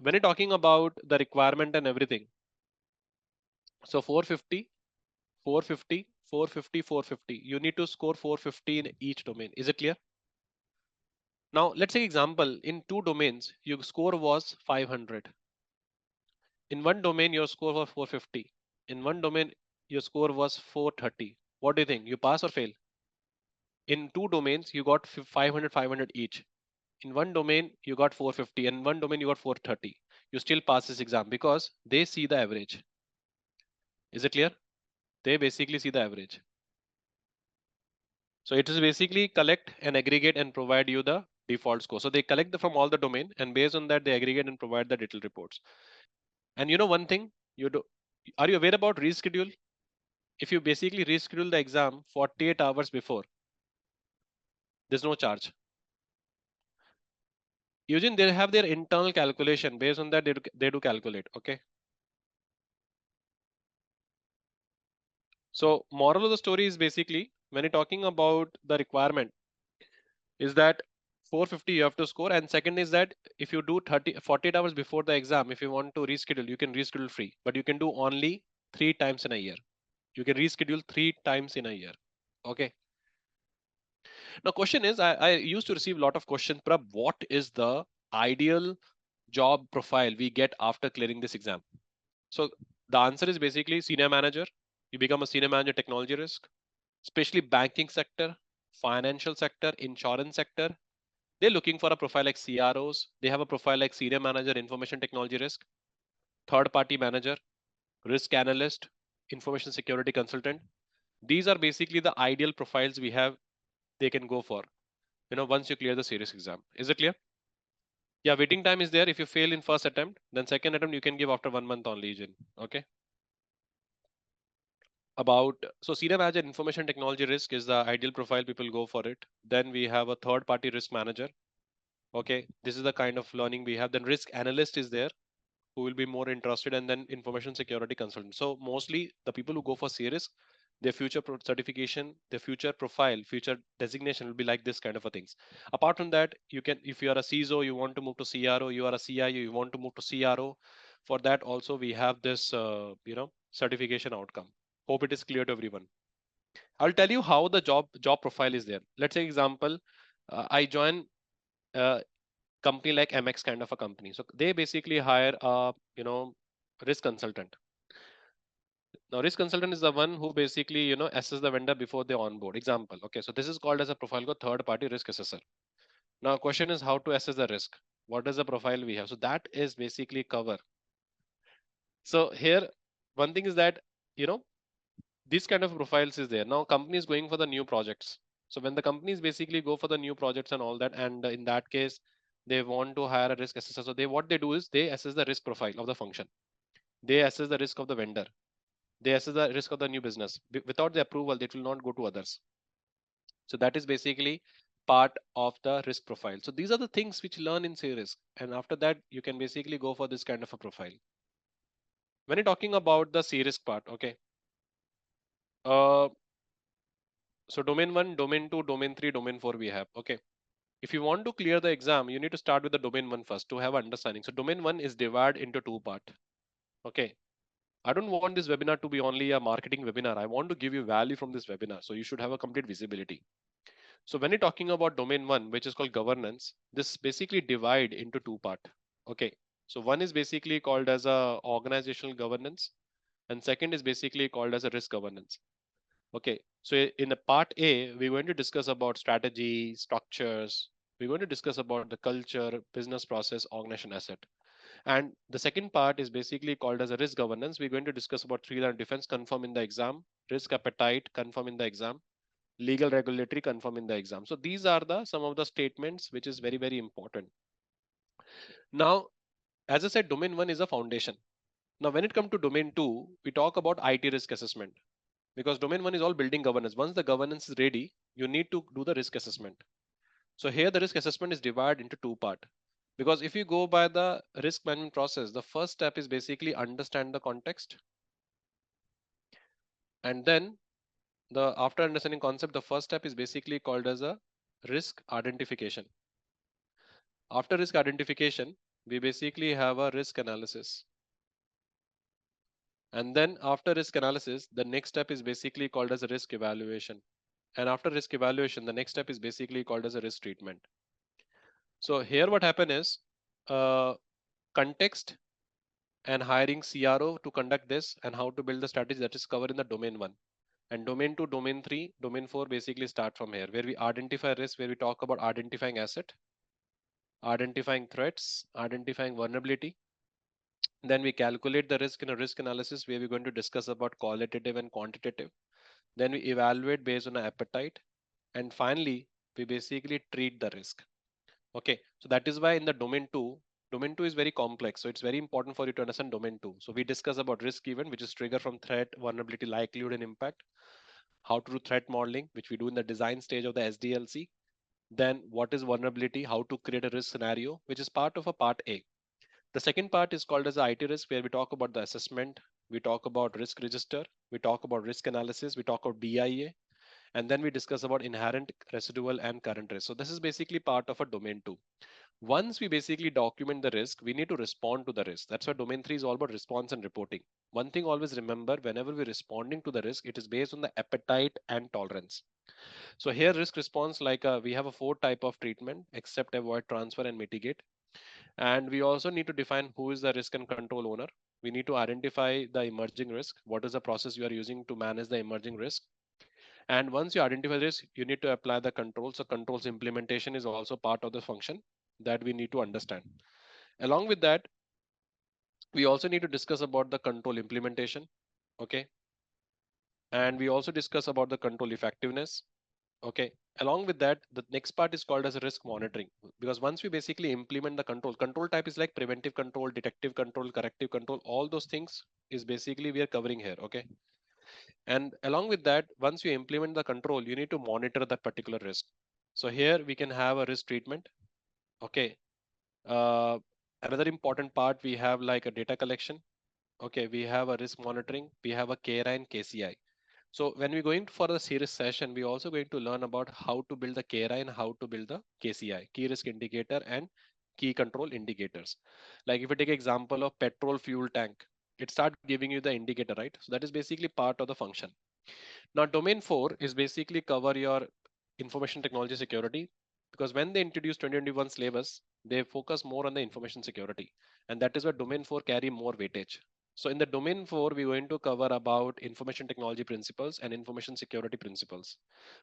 When you're talking about the requirement and everything, so 450, 450, 450, 450. You need to score 450 in each domain. Is it clear? Now let's take example in two domains. Your score was 500. In one domain your score was 450. In one domain your score was 430. What do you think? You pass or fail? In two domains you got 500, 500 each. In one domain you got 450. In one domain you got 430. You still pass this exam because they see the average. Is it clear? They basically see the average. So it is basically collect and aggregate and provide you the default score. So they collect from all the domain, and based on that they aggregate and provide the detailed reports. And you know one thing, you do are you aware about reschedule? If you basically reschedule the exam 48 hours before, there's no charge. Eugene, they have their internal calculation. Based on that, they do calculate. Okay. So moral of the story is basically when you're talking about the requirement, is that 450 you have to score, and second is that if you do 48 hours before the exam, if you want to reschedule, you can reschedule free, but you can do only 3 times in a year. You can reschedule 3 times in a year. Okay. Now question is, I used to receive a lot of questions, Prab, what is the ideal job profile we get after clearing this exam? So the answer is basically senior manager. You become a senior manager technology risk, especially banking sector, financial sector, insurance sector. They're looking for a profile like CROs. They have a profile like senior manager, information technology risk, third party manager, risk analyst, information security consultant. These are basically the ideal profiles we have. They can go for, once you clear the serious exam. Is it clear? Yeah, waiting time is there. If you fail in first attempt, then second attempt you can give after 1 month only, Jin. Okay. About so senior manager information technology risk is the ideal profile. People go for it. Then we have a third party risk manager. Okay, this is the kind of learning we have. Then risk analyst is there, who will be more interested, and then information security consultant. So mostly the people who go for serious, their future certification, their future profile, future designation will be like this kind of a things. Apart from that, you can, if you are a CISO, you want to move to CRO, you are a CIO, you want to move to CRO. For that also we have this certification outcome. Hope it is clear to everyone. I'll tell you how the job profile is there. Let's say example, I join a company like MX kind of a company. So they basically hire a risk consultant. Now risk consultant is the one who basically assess the vendor before they onboard. Example. Okay, so this is called as a profile called third party risk assessor. Now question is how to assess the risk. What is the profile we have? So that is basically cover. So here one thing is that you know this kind of profiles is there. Now company is going for the new projects. So when the companies basically go for the new projects and all that, and in that case they want to hire a risk assessor. So they what they do is they assess the risk profile of the function. They assess the risk of the vendor. They assess the risk of the new business. Without the approval, it will not go to others. So that is basically part of the risk profile. So these are the things which you learn in say risk, and after that you can basically go for this kind of a profile. When you're talking about the C risk part, okay. Uh, so domain one, domain two, domain three, domain four we have. Okay. If you want to clear the exam, you need to start with the domain one first to have understanding. So domain one is divided into two part. Okay. I don't want this webinar to be only a marketing webinar. I want to give you value from this webinar. So you should have a complete visibility. So when you're talking about domain one, which is called governance, this basically divide into two part. Okay. So one is basically called as a organizational governance, and second is basically called as a risk governance. Okay. So in the part A, we're going to discuss about strategy, structures. We're going to discuss about the culture, business process, organization asset. And the second part is basically called as a risk governance. We're going to discuss about three line defense, confirm in the exam, risk appetite, confirm in the exam, legal regulatory, confirm in the exam. So these are the some of the statements which is very, very important. Now, as I said, domain one is a foundation. Now, when it comes to domain two, we talk about IT risk assessment because domain one is all building governance. Once the governance is ready, you need to do the risk assessment. So here the risk assessment is divided into two parts. Because if you go by the risk management process, the first step is basically understand the context, and then the after understanding concept, the first step is basically called as a risk identification. After risk identification, we basically have a risk analysis. And then after risk analysis, the next step is basically called as a risk evaluation. And after risk evaluation, the next step is basically called as a risk treatment. So here what happened is uh, context and hiring CRO to conduct this and how to build the strategy that is covered in the domain one. And domain two, domain three, domain four basically start from here, where we identify risk, where we talk about identifying asset, identifying threats, identifying vulnerability. Then we calculate the risk in a risk analysis where we're going to discuss about qualitative and quantitative. Then we evaluate based on our appetite. And finally, we basically treat the risk. Okay, so that is why in the domain two is very complex. So it's very important for you to understand domain two. So we discuss about risk event, which is trigger from threat, vulnerability, likelihood, and impact. How to do threat modeling, which we do in the design stage of the SDLC. Then what is vulnerability, how to create a risk scenario, which is part of a part A. The second part is called as the IT risk, where we talk about the assessment, we talk about risk register, we talk about risk analysis, we talk about BIA, and then we discuss about inherent, residual, and current risk. So this is basically part of a domain two. Once we basically document the risk, we need to respond to the risk. That's why domain three is all about response and reporting. One thing always remember, whenever we're responding to the risk, it is based on the appetite and tolerance. So here risk response, like we have a four type of treatment: accept, avoid, transfer, and mitigate. And we also need to define who is the risk and control owner. We need to identify the emerging risk. What is the process you are using to manage the emerging risk? And once you identify this, you need to apply the controls. So controls implementation is also part of the function that we need to understand. Along with that, we also need to discuss about the control implementation. Okay. And we also discuss about the control effectiveness. Okay. Along with that, the next part is called as risk monitoring, because once we basically implement the control type is like preventive control, detective control, corrective control, all those things is basically we are covering here. Okay. And along with that, once you implement the control, you need to monitor that particular risk. So here we can have a risk treatment. Okay. Uh, Another important part, we have like a data collection. Okay. We have a risk monitoring. We have a KRI and KCI. So when we're going for the series session, we're also going to learn about how to build the KRI and how to build the KCI, key risk indicator and key control indicators. Like if you take example of petrol fuel tank, it start giving you the indicator, right? So that is basically part of the function. Now, domain four is basically cover your information technology security, because when they introduced 2021 syllabus, they focus more on the information security, and that is where domain four carry more weightage. So in the domain four, we're going to cover about information technology principles and information security principles,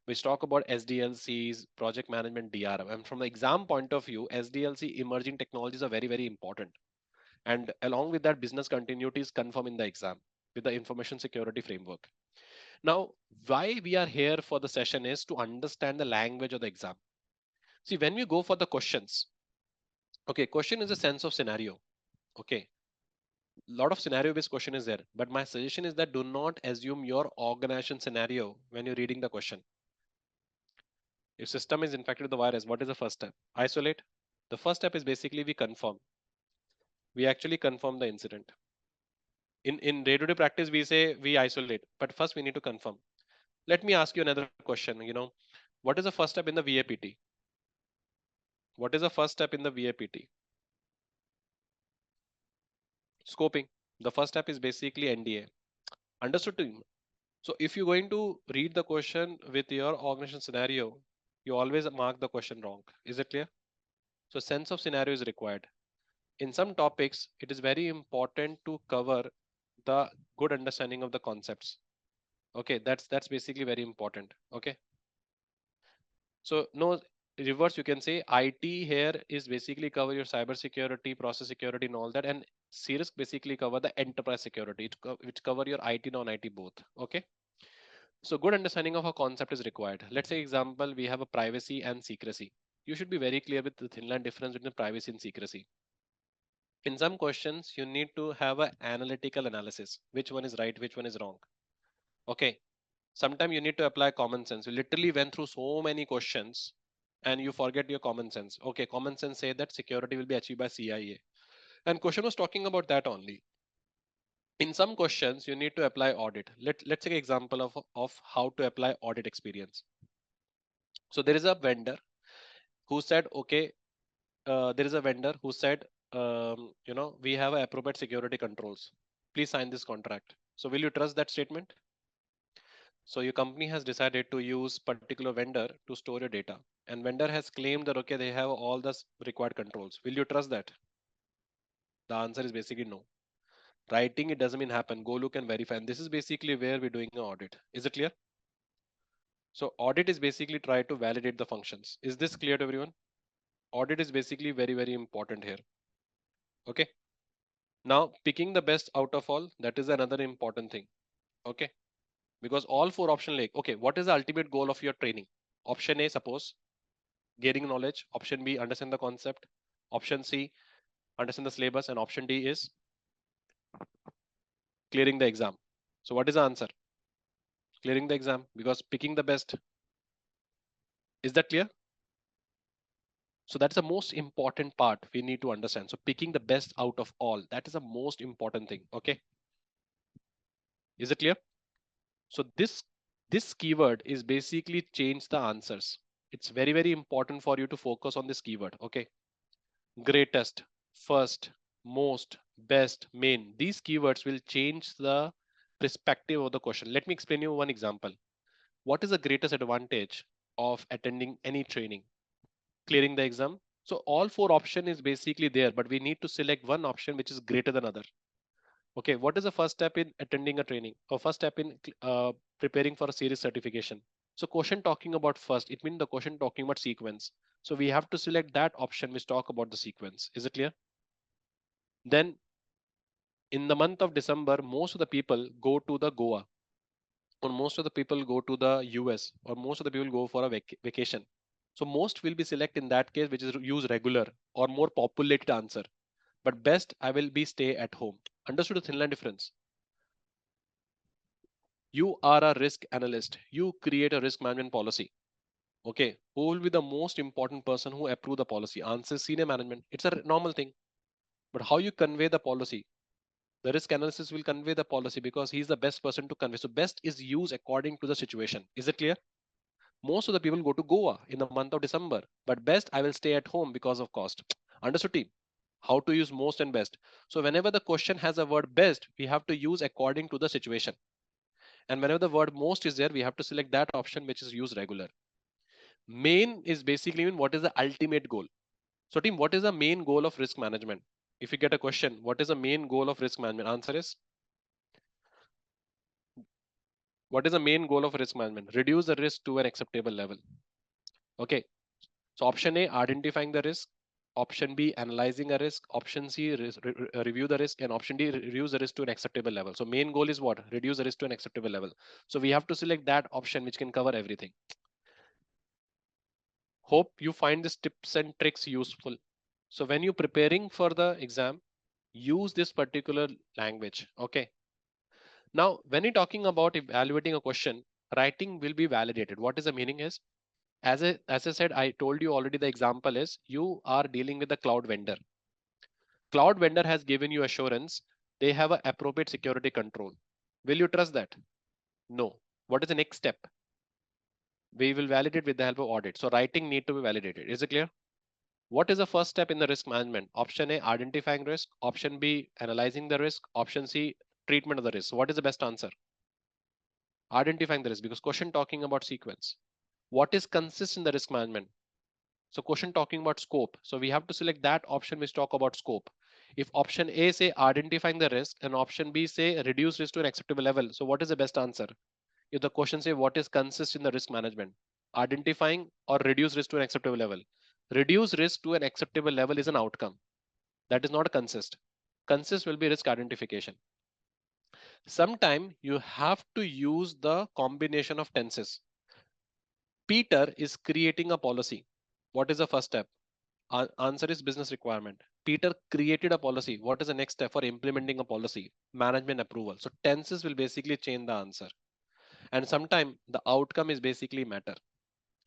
which talk about SDLCs, project management, DRM. And from the exam point of view, SDLC emerging technologies are very, very important. And along with that, business continuity is confirmed in the exam with the information security framework. Now, why we are here for the session is to understand the language of the exam. See, when we go for the questions, okay, question is a sense of scenario. Okay, lot of scenario based question is there, but my suggestion is that do not assume your organization scenario when you're reading the question. If system is infected with the virus, what is the first step? Isolate. The first step is basically we confirm. We actually confirm the incident. In day-to-day practice, we say we isolate, but first we need to confirm. Let me ask you another question. What is the first step in the VAPT? What is the first step in the VAPT? Scoping. The first step is basically NDA. Understood team? So if you're going to read the question with your organization scenario, you always mark the question wrong. Is it clear? So sense of scenario is required. In some topics, it is very important to cover the good understanding of the concepts. Okay, that's basically very important. Okay. So no reverse, you can say IT here is basically cover your cyber security, process security, and all that, and CRISC basically cover the enterprise security, which cover your IT, non-IT both. Okay. So good understanding of a concept is required. Let's say example, we have a privacy and secrecy. You should be very clear with the thin line difference between privacy and secrecy. In some questions, you need to have an analytical analysis. Which one is right, which one is wrong. Okay. Sometimes you need to apply common sense. We literally went through so many questions and you forget your common sense. Okay, common sense say that security will be achieved by CIA. And question was talking about that only. In some questions, you need to apply audit. Let's take an example of how to apply audit experience. So there is a vendor who said, okay, there is a vendor who said, we have appropriate security controls. Please sign this contract. So will you trust that statement? So your company has decided to use particular vendor to store your data, and vendor has claimed that okay, they have all the required controls. Will you trust that? The answer is basically no. Writing it doesn't mean happen. Go look and verify. And this is basically where we're doing an audit. Is it clear? So audit is basically try to validate the functions. Is this clear to everyone? Audit is basically very, very important here. Okay. Now picking the best out of all, that is another important thing. Okay. Because all four options like, okay, what is the ultimate goal of your training? Option A, suppose gaining knowledge. Option B, understand the concept. Option C, understand the syllabus. And option D is clearing the exam. So what is the answer? Clearing the exam, because picking the best. Is that clear? So that's the most important part we need to understand. So picking the best out of all, that is the most important thing. Okay. Is it clear? So this keyword is basically change the answers. It's very, very important for you to focus on this keyword. Okay. Greatest, first, most, best, main. These keywords will change the perspective of the question. Let me explain you one example. What is the greatest advantage of attending any training? Clearing the exam. So all four option is basically there, but we need to select one option which is greater than other. Okay, what is the first step in attending a training or first step in preparing for a series certification? So question talking about first, it means the question talking about sequence. So we have to select that option which talk about the sequence. Is it clear? Then in the month of December, most of the people go to the Goa, or most of the people go to the US, or most of the people go for a vacation. So most will be select in that case, which is use regular or more populated answer. But best I will be stay at home. Understood the thin line difference? You are a risk analyst. You create a risk management policy. Okay, who will be the most important person who approve the policy? Answer senior management. It's a normal thing. But how you convey the policy? The risk analysis will convey the policy because he's the best person to convey. So best is used according to the situation. Is it clear? Most of the people go to Goa in the month of December, but best I will stay at home because of cost. Understood, team? How to use most and best. So whenever the question has a word best, we have to use according to the situation. And whenever the word most is there, we have to select that option which is used regular. Main is basically mean what is the ultimate goal. So team, what is the main goal of risk management? If you get a question, what is the main goal of risk management? Answer is, what is the main goal of risk management? Reduce the risk to an acceptable level. Okay. So option A, identifying the risk. Option B, analyzing a risk. Option C, review the risk. And option D, reduce the risk to an acceptable level. So main goal is what? Reduce the risk to an acceptable level. So we have to select that option which can cover everything. Hope you find these tips and tricks useful. So when you're preparing for the exam, use this particular language. Okay. Now, when you're talking about evaluating a question, writing will be validated. What is the meaning is, as I said, I told you already the example is you are dealing with a cloud vendor. Cloud vendor has given you assurance they have an appropriate security control. Will you trust that? No. What is the next step? We will validate with the help of audit. So writing need to be validated. Is it clear? What is the first step in the risk management? Option A, identifying risk. Option B, analyzing the risk. Option C, treatment of the risk. So what is the best answer? Identifying the risk, because question talking about sequence. What is consist in the risk management? So question talking about scope. So we have to select that option which talk about scope. If option A say identifying the risk and option B say reduce risk to an acceptable level. So what is the best answer? If the question say what is consist in the risk management, identifying or reduce risk to an acceptable level. Reduce risk to an acceptable level is an outcome. That is not a consist. Consist will be risk identification. Sometime you have to use the combination of tenses. Peter is creating a policy. What is the first step? Answer is business requirement. Peter created a policy. What is the next step for implementing a policy? Management approval. So tenses will basically change the answer. And sometimes the outcome is basically matter.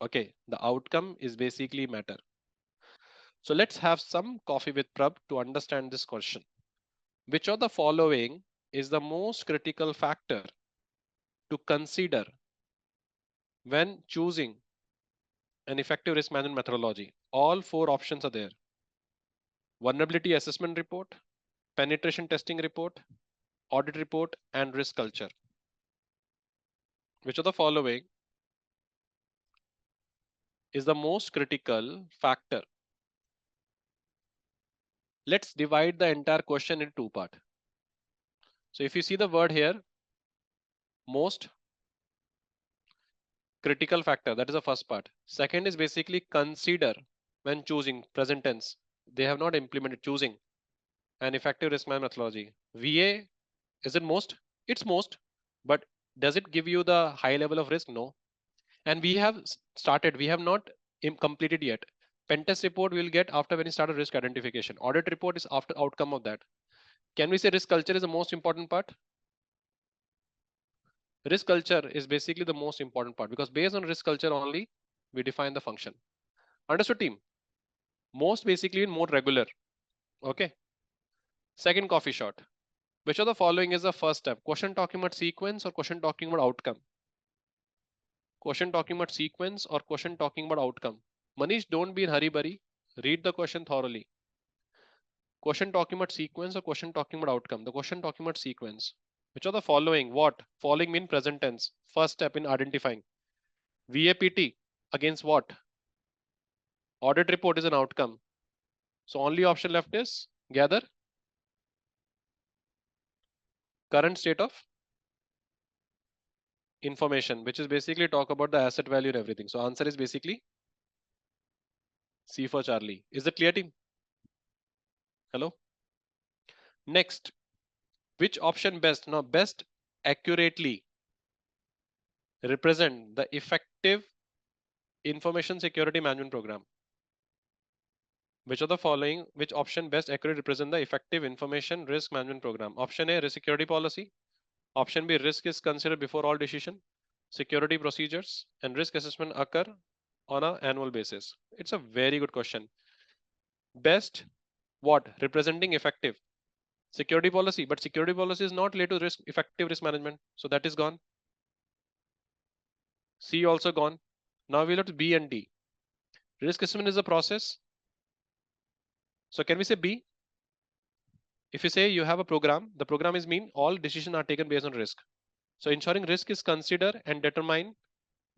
Okay, the outcome is basically matter. So let's have some coffee with Prab to understand this question. Which of the following is the most critical factor to consider when choosing an effective risk management methodology? All four options are there: vulnerability assessment report, penetration testing report, audit report, and risk culture. Which of the following is the most critical factor? Let's divide the entire question into two parts. So if you see the word here, most critical factor, that is the first part. Second is basically consider when choosing, present tense. They have not implemented choosing an effective risk management methodology. VA, is it most? It's most, but does it give you the high level of risk? No. And we have started, we have not completed yet. Pen test report we will get after when you start a risk identification. Audit report is after outcome of that. Can we say risk culture is the most important part? Risk culture is basically the most important part because based on risk culture only, we define the function. Understood, team? Most basically in more regular. Okay. Second coffee shot. Which of the following is the first step? Question talking about sequence or question talking about outcome? Question talking about sequence or question talking about outcome? Manish, don't be in hurry burry. Read the question thoroughly. Question talking about sequence or question talking about outcome? The question talking about sequence. Which of the following? What? Following mean present tense. First step in identifying. VAPT against what? Audit report is an outcome. So only option left is gather current state of information, which is basically talk about the asset value and everything. So answer is basically C for Charlie. Is it clear, team? Hello? Next, which option best? Now, best accurately represent the effective information security management program. Which of the following, which option best accurately represent the effective information risk management program? Option A, risk security policy. Option B, risk is considered before all decision. Security procedures and risk assessment occur on an annual basis. It's a very good question. Best what? Representing effective security policy, but security policy is not related to risk effective risk management. So that is gone. C also gone. Now we'll have to B and D. Risk assessment is a process. So can we say B? If you say you have a program, the program is mean all decisions are taken based on risk. So ensuring risk is considered and determined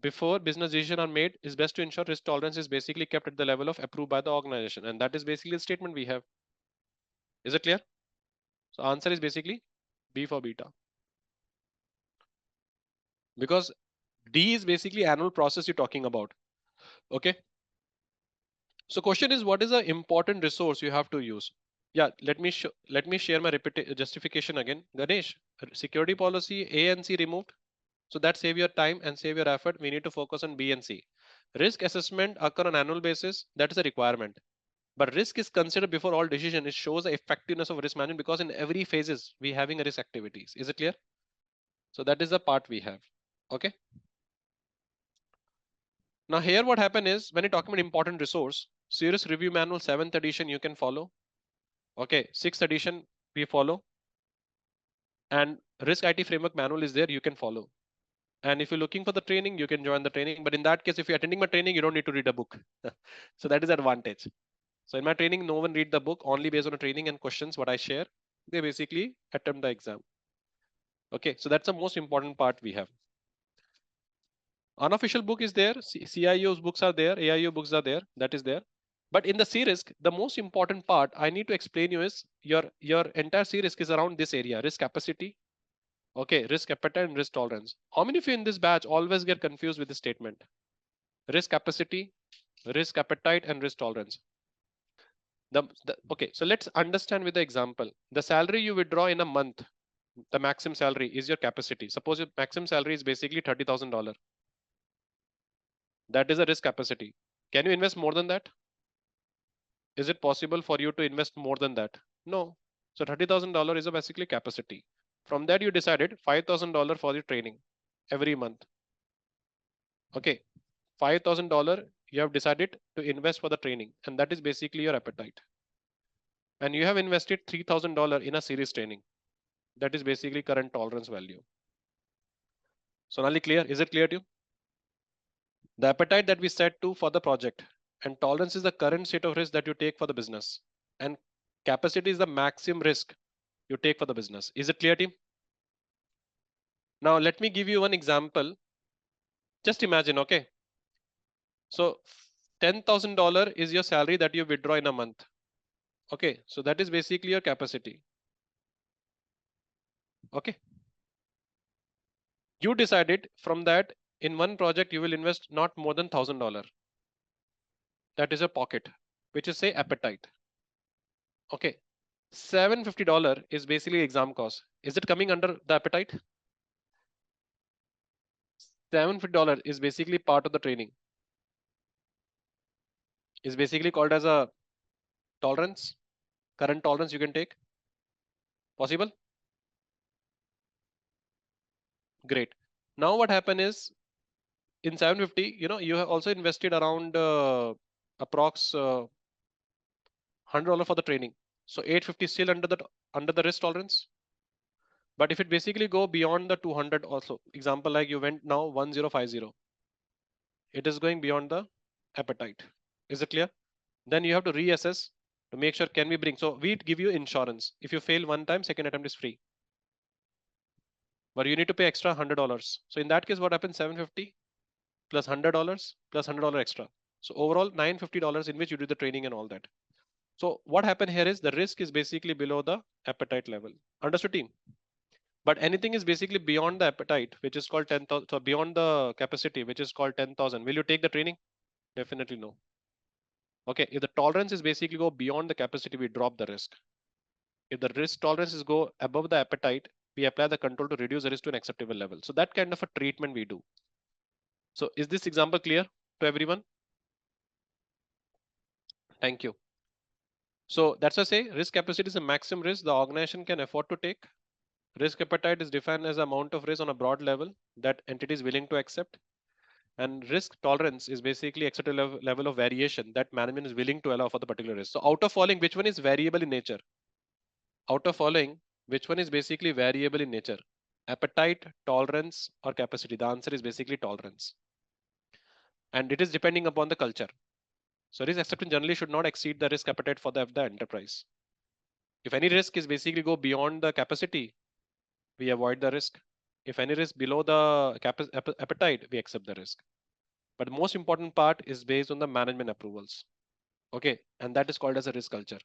before business decisions are made is best to ensure risk tolerance is basically kept at the level of approved by the organization. And that is basically the statement we have. Is it clear? So answer is basically B for beta. Because D is basically annual process you're talking about. Okay. So question is, what is the important resource you have to use? Yeah, let me share my justification again. Ganesh, security policy A and C removed. So that save your time and save your effort. We need to focus on B and C. Risk assessment occur on annual basis. That is a requirement. But risk is considered before all decision. It shows the effectiveness of risk management because in every phases we having a risk activities. Is it clear? So that is the part we have. Okay. Now here what happened is when you're talking about important resource, Serious Review Manual 7th edition you can follow. Okay, 6th edition we follow. And Risk IT Framework Manual is there, you can follow. And if you're looking for the training, you can join the training. But in that case, if you're attending my training, you don't need to read a book. So that is the advantage. So in my training, no one read the book, only based on the training and questions what I share. They basically attempt the exam. Okay, so that's the most important part we have. Unofficial book is there, CIO's books are there, AIO books are there, that is there. But in the C-risk, the most important part I need to explain you is your entire C-risk is around this area: risk capacity, okay, risk appetite and risk tolerance. How many of you in this batch always get confused with this statement? Risk capacity, risk appetite, and risk tolerance. Okay, so let's understand with the example. The salary you withdraw in a month, the maximum salary is your capacity. Suppose your maximum salary is basically $30,000. That is a risk capacity. Can you invest more than that? Is it possible for you to invest more than that? No. So $30,000 is a basically capacity. From that you decided $5,000 for the training every month. Okay. $5,000 you have decided to invest for the training, and that is basically your appetite. And you have invested $3,000 in a series training. That is basically current tolerance value. Sonali, clear? Is it clear to you? The appetite that we set to for the project, and tolerance is the current state of risk that you take for the business, and capacity is the maximum risk you take for the business. Is it clear, team? Now let me give you one example. Just imagine, okay? So $10,000 is your salary that you withdraw in a month. Okay, so that is basically your capacity. Okay, you decided from that in one project you will invest not more than $1,000. That is a pocket, which is say appetite. Okay, $750 is basically exam cost. Is it coming under the appetite? $750 is basically part of the training. Is basically called as a tolerance, current tolerance you can take. Possible? Great. Now what happened is in 750, you have also invested around approx $100 for the training. So 850 still under the risk tolerance. But if it basically go beyond the 200 also, example like you went now 1050, it is going beyond the appetite. Is it clear? Then you have to reassess to make sure can we bring. So we give you insurance. If you fail one time, second attempt is free. But you need to pay extra $100. So in that case, what happens? 750 plus $100 plus $100 extra. So overall $950 in which you do the training and all that. So what happened here is the risk is basically below the appetite level. Understood, team? But anything is basically beyond the appetite, which is called 10,000. So beyond the capacity, which is called 10,000. Will you take the training? Definitely no. Okay, if the tolerance is basically go beyond the capacity, we drop the risk. If the risk tolerance is go above the appetite, we apply the control to reduce the risk to an acceptable level. So that kind of a treatment we do. So is this example clear to everyone? Thank you. So that's why I say risk capacity is a maximum risk the organization can afford to take. Risk appetite is defined as the amount of risk on a broad level that entity is willing to accept. And risk tolerance is basically acceptable level of variation that management is willing to allow for the particular risk. So out of following, which one is variable in nature? Out of following, which one is basically variable in nature? Appetite, tolerance, or capacity? The answer is basically tolerance. And it is depending upon the culture. So risk acceptance generally should not exceed the risk appetite for the enterprise. If any risk is basically go beyond the capacity, we avoid the risk. If any risk below the appetite, we accept the risk. But the most important part is based on the management approvals. Okay, and that is called as a risk culture.